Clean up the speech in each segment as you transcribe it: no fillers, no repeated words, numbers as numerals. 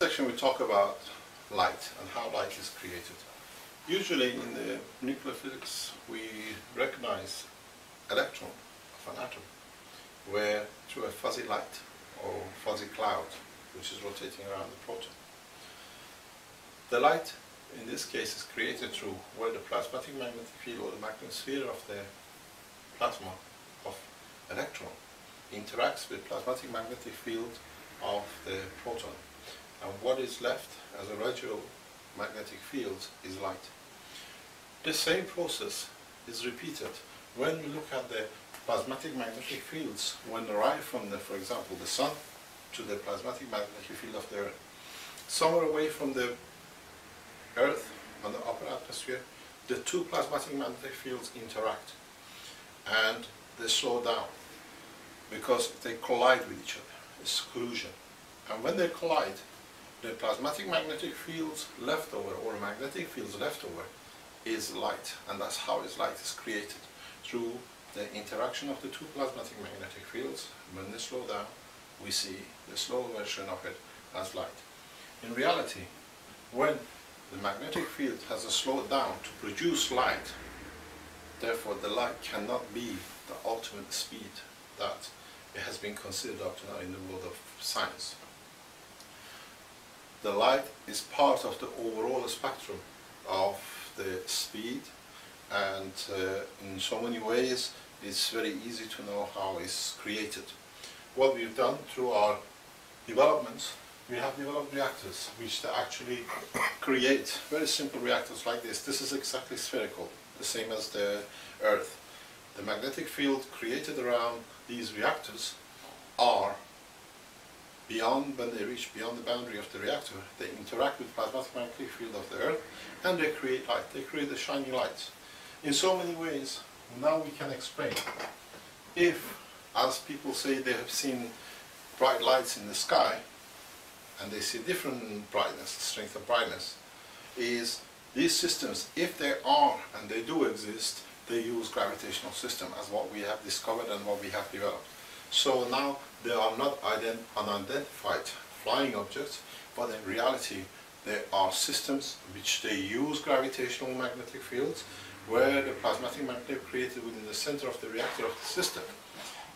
Section we talk about light and how light is created. Usually in the nuclear physics we recognize electron of an atom where through a fuzzy light or fuzzy cloud which is rotating around the proton. The light in this case is created through where the plasmatic magnetic field or the magnetosfera of the plasma of electron interacts with plasmatic magnetic field of the proton. And what is left as a residual magnetic field is light. The same process is repeated when we look at the plasmatic magnetic fields when derived from the, for example, the sun to the plasmatic magnetic field of the earth. Somewhere away from the earth on the upper atmosphere, the two plasmatic magnetic fields interact and they slow down because they collide with each other. It's collision. And when they collide, the plasmatic magnetic fields left over, or magnetic fields left over, is light, and that's how light is created, through the interaction of the two plasmatic magnetic fields. When they slow down, we see the slow version of it as light. In reality, when the magnetic field has slowed down to produce light, therefore the light cannot be the ultimate speed that it has been considered up to now in the world of science. The light is part of the overall spectrum of the speed, and in so many ways it's very easy to know how it's created. What we've done through our developments, we have developed reactors which actually create very simple reactors like this. This is exactly spherical, the same as the Earth. The magnetic field created around these reactors are beyond, when they reach beyond the boundary of the reactor, they interact with the plasmatic magnetic field of the Earth and they create light. They create the shining lights. In so many ways, now we can explain. If, as people say, they have seen bright lights in the sky and they see different brightness, strength of brightness, is these systems, if they are and they do exist, they use gravitational system as what we have discovered and what we have developed. So now they are not unidentified flying objects, but in reality there are systems which they use gravitational magnetic fields where the plasmatic magnet created within the center of the reactor of the system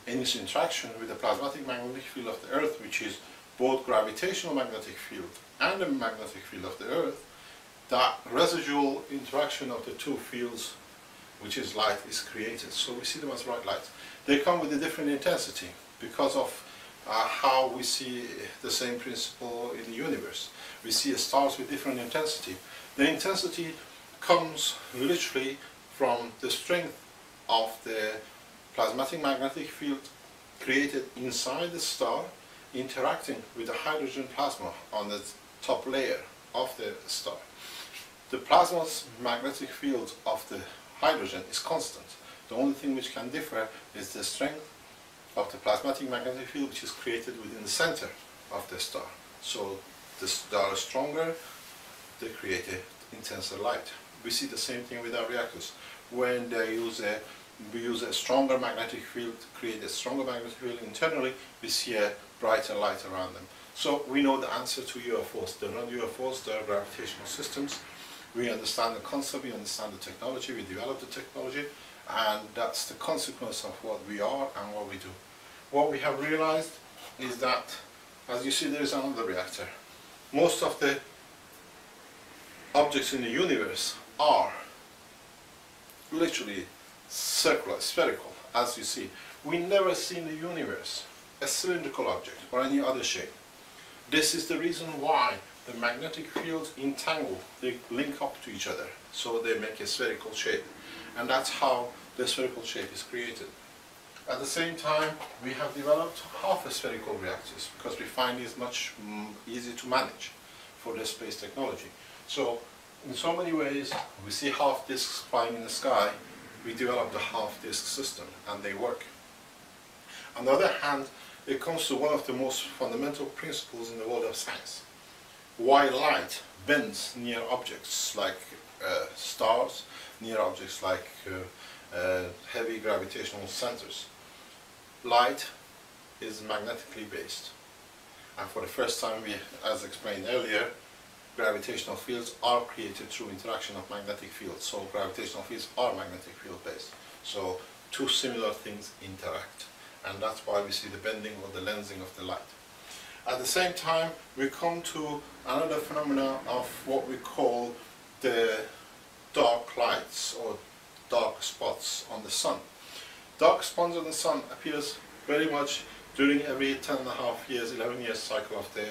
in its interaction with the plasmatic magnetic field of the Earth, which is both gravitational magnetic field and the magnetic field of the Earth, that residual interaction of the two fields, which is light, is created. So we see them as bright lights. They come with a different intensity because of how we see the same principle in the universe. We see stars with different intensity. The intensity comes literally from the strength of the plasmatic magnetic field created inside the star interacting with the hydrogen plasma on the top layer of the star. The plasma's magnetic field of the hydrogen is constant. The only thing which can differ is the strength of the plasmatic magnetic field which is created within the center of the star. So the star is stronger, they create an intenser light. We see the same thing with our reactors. When we use a stronger magnetic field, create a stronger magnetic field internally, we see a brighter light around them. So we know the answer to UFOs. They're not UFOs, they're gravitational systems. We understand the concept, we understand the technology, we develop the technology, and that's the consequence of what we are and what we do. What we have realized is that, as you see, there is another reactor. Most of the objects in the universe are literally circular, spherical, as you see. We never see in the universe a cylindrical object or any other shape. This is the reason why the magnetic fields entangle, they link up to each other, so they make a spherical shape. And that's how the spherical shape is created. At the same time, we have developed half spherical reactors because we find it's much easy to manage for the space technology. So, in so many ways, we see half disks flying in the sky, we developed a half disk system, and they work. On the other hand, it comes to one of the most fundamental principles in the world of science. Why light bends near objects like stars, near objects like heavy gravitational centers. Light is magnetically based. And for the first time, we, as explained earlier, gravitational fields are created through interaction of magnetic fields. So gravitational fields are magnetic field based. So two similar things interact. And that's why we see the bending or the lensing of the light. At the same time, we come to another phenomena of what we call the dark lights or dark spots on the sun. Dark spots on the sun appears very much during every 10.5 years, 11 years cycle of the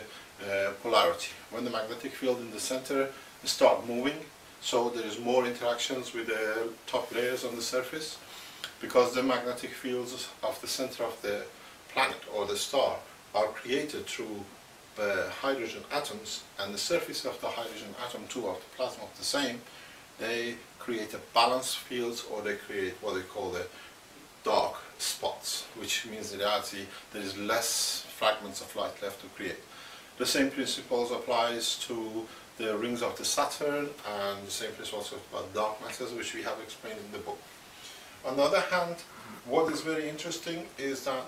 polarity. When the magnetic field in the center start moving, so there is more interactions with the top layers on the surface, because the magnetic fields of the center of the planet or the star are created through hydrogen atoms, and the surface of the hydrogen atom too of the plasma of the same, they create a balanced fields, or they create what they call the dark spots, which means in reality there is less fragments of light left to create. The same principles applies to the rings of the Saturn, and the same principles about dark matters, which we have explained in the book. On the other hand, what is very interesting is that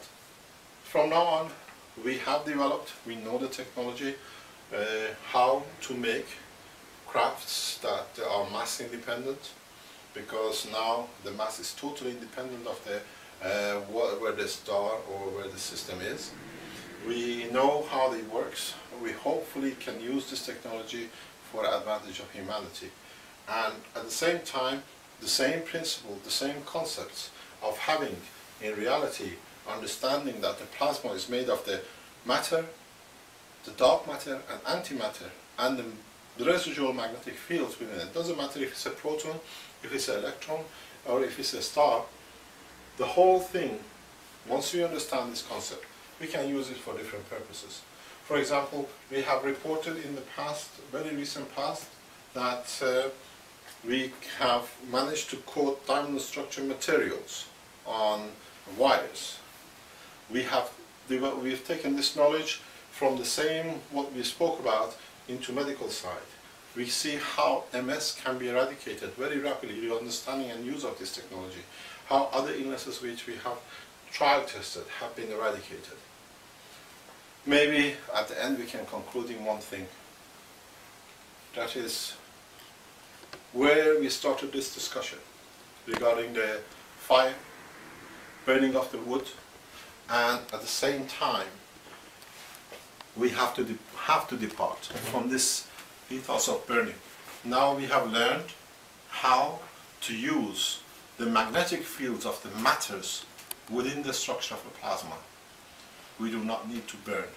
from now on we have developed, we know the technology, how to make crafts that are mass independent, because now the mass is totally independent of the where the star or where the system is. We know how it works. We hopefully can use this technology for the advantage of humanity. And at the same time, the same principle, the same concepts of having, in reality, understanding that the plasma is made of the matter, the dark matter and antimatter, and the residual magnetic fields within it. Doesn't matter if it's a proton, if it's an electron, or if it's a star. The whole thing, once we understand this concept, we can use it for different purposes. For example, we have reported in the past, very recent past, that we have managed to coat diamond structure materials on wires. We've taken this knowledge from the same, what we spoke about, into medical side. We see how MS can be eradicated very rapidly with understanding and use of this technology. How other illnesses which we have trial tested have been eradicated. Maybe at the end we can conclude in one thing. That is where we started this discussion regarding the fire, burning of the wood, and at the same time we have to depart from this ethos of burning. Now we have learned how to use the magnetic fields of the matters within the structure of a plasma. We do not need to burn.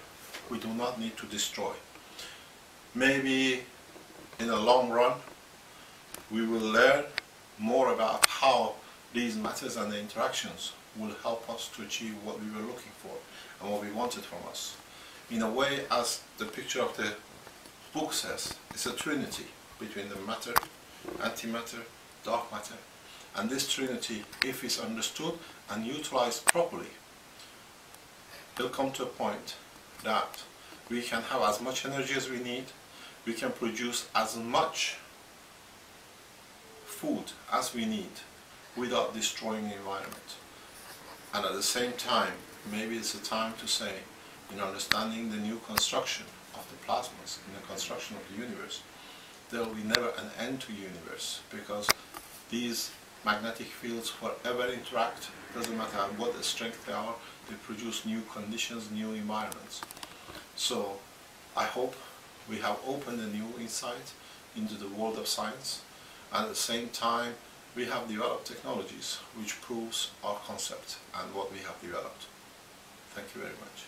We do not need to destroy. Maybe in the long run we will learn more about how these matters and the interactions will help us to achieve what we were looking for and what we wanted from us. In a way, as the picture of the book says, it's a trinity between the matter, antimatter, dark matter. And this trinity, if it's understood and utilized properly, will come to a point that we can have as much energy as we need, we can produce as much food as we need without destroying the environment. And at the same time, maybe it's a time to say, in understanding the new construction of the plasmas, in the construction of the universe, there will be never an end to the universe, because these magnetic fields forever interact. Doesn't matter what the strength they are, they produce new conditions, new environments. So I hope we have opened a new insight into the world of science, and at the same time we have developed technologies which proves our concept and what we have developed. Thank you very much.